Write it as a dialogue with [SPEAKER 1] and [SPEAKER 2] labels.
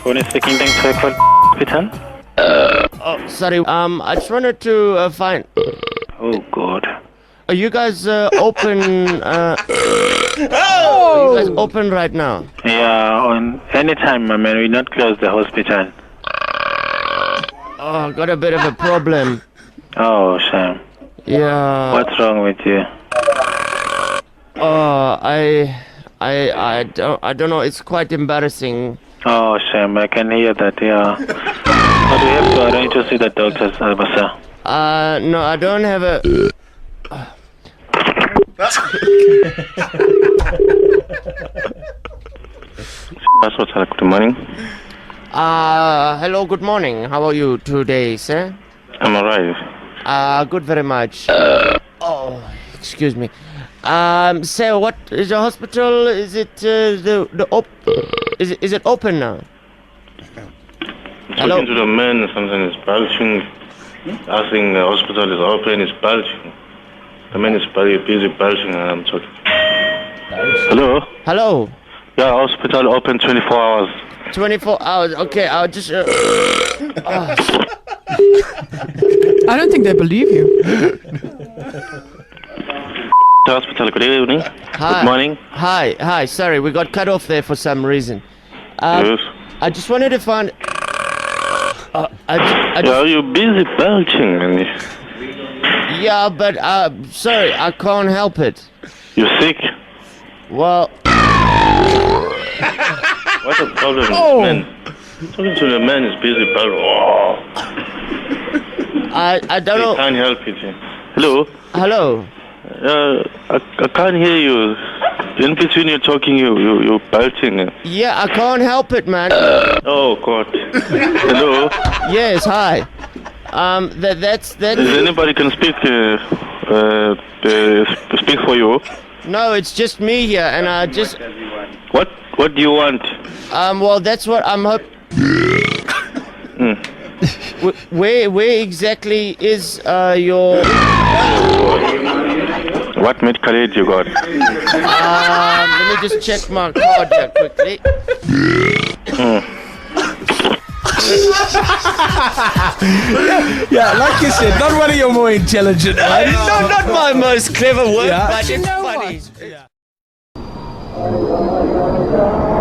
[SPEAKER 1] Phone is speaking, thanks for call. Hospital.
[SPEAKER 2] Oh, sorry. I just wanted to find.
[SPEAKER 1] Oh God.
[SPEAKER 2] Are you guys open? Are you guys open right now?
[SPEAKER 1] Yeah, on any time, my man. We not close the hospital.
[SPEAKER 2] Oh, got a bit of a problem.
[SPEAKER 1] Oh, Sam.
[SPEAKER 2] Yeah.
[SPEAKER 1] What's wrong with you?
[SPEAKER 2] Oh, I don't know. It's quite embarrassing.
[SPEAKER 1] Oh, Sam, I can hear that. Yeah. But we have to arrange to see the doctor, sir.
[SPEAKER 2] No, I don't have a.
[SPEAKER 1] Hospital. Good morning.
[SPEAKER 2] Hello. Good morning. How are you today, sir?
[SPEAKER 1] I'm alright.
[SPEAKER 2] Good very much. Oh, excuse me. Sir, what is the hospital? Is it is it open now? Hello?
[SPEAKER 3] Talking to the man, something is belching. Asking the hospital is open, is belching. The man is very busy belching and I'm talking. Hello?
[SPEAKER 2] Hello.
[SPEAKER 3] Yeah, hospital open 24 hours.
[SPEAKER 2] 24 hours. Okay, I'll just.
[SPEAKER 4] I don't think they believe you.
[SPEAKER 3] Hospital, good evening.
[SPEAKER 2] Hi.
[SPEAKER 3] Good morning.
[SPEAKER 2] Hi. Sorry, we got cut off there for some reason.
[SPEAKER 3] Yes.
[SPEAKER 2] I just wanted to find.
[SPEAKER 3] Yeah, you're busy belching. And
[SPEAKER 2] Yeah, but sorry, I can't help it.
[SPEAKER 3] you're sick.
[SPEAKER 2] Well,
[SPEAKER 3] What's the problem, man? Talking to the man is busy belching. Oh,
[SPEAKER 2] I don't
[SPEAKER 3] I
[SPEAKER 2] know.
[SPEAKER 3] can't help it. Hello?
[SPEAKER 2] Hello.
[SPEAKER 3] I can't hear you. In between you're talking, you're belching.
[SPEAKER 2] Yeah, I can't help it, man.
[SPEAKER 3] Oh, God. Hello?
[SPEAKER 2] Yes, hi. That's.
[SPEAKER 3] Is anybody can speak speak for you?
[SPEAKER 2] No, it's just me here, and I just.
[SPEAKER 3] What do you want?
[SPEAKER 2] Well, that's what I'm hoping. Where exactly is your?
[SPEAKER 3] What medical aid you got?
[SPEAKER 2] Let me just check my card here quickly.
[SPEAKER 5] Yeah, like you said, not one of your more intelligent ones.
[SPEAKER 2] Not my most clever work,
[SPEAKER 5] Yeah.
[SPEAKER 2] but
[SPEAKER 4] You
[SPEAKER 2] it's
[SPEAKER 4] know
[SPEAKER 2] funny.
[SPEAKER 4] what?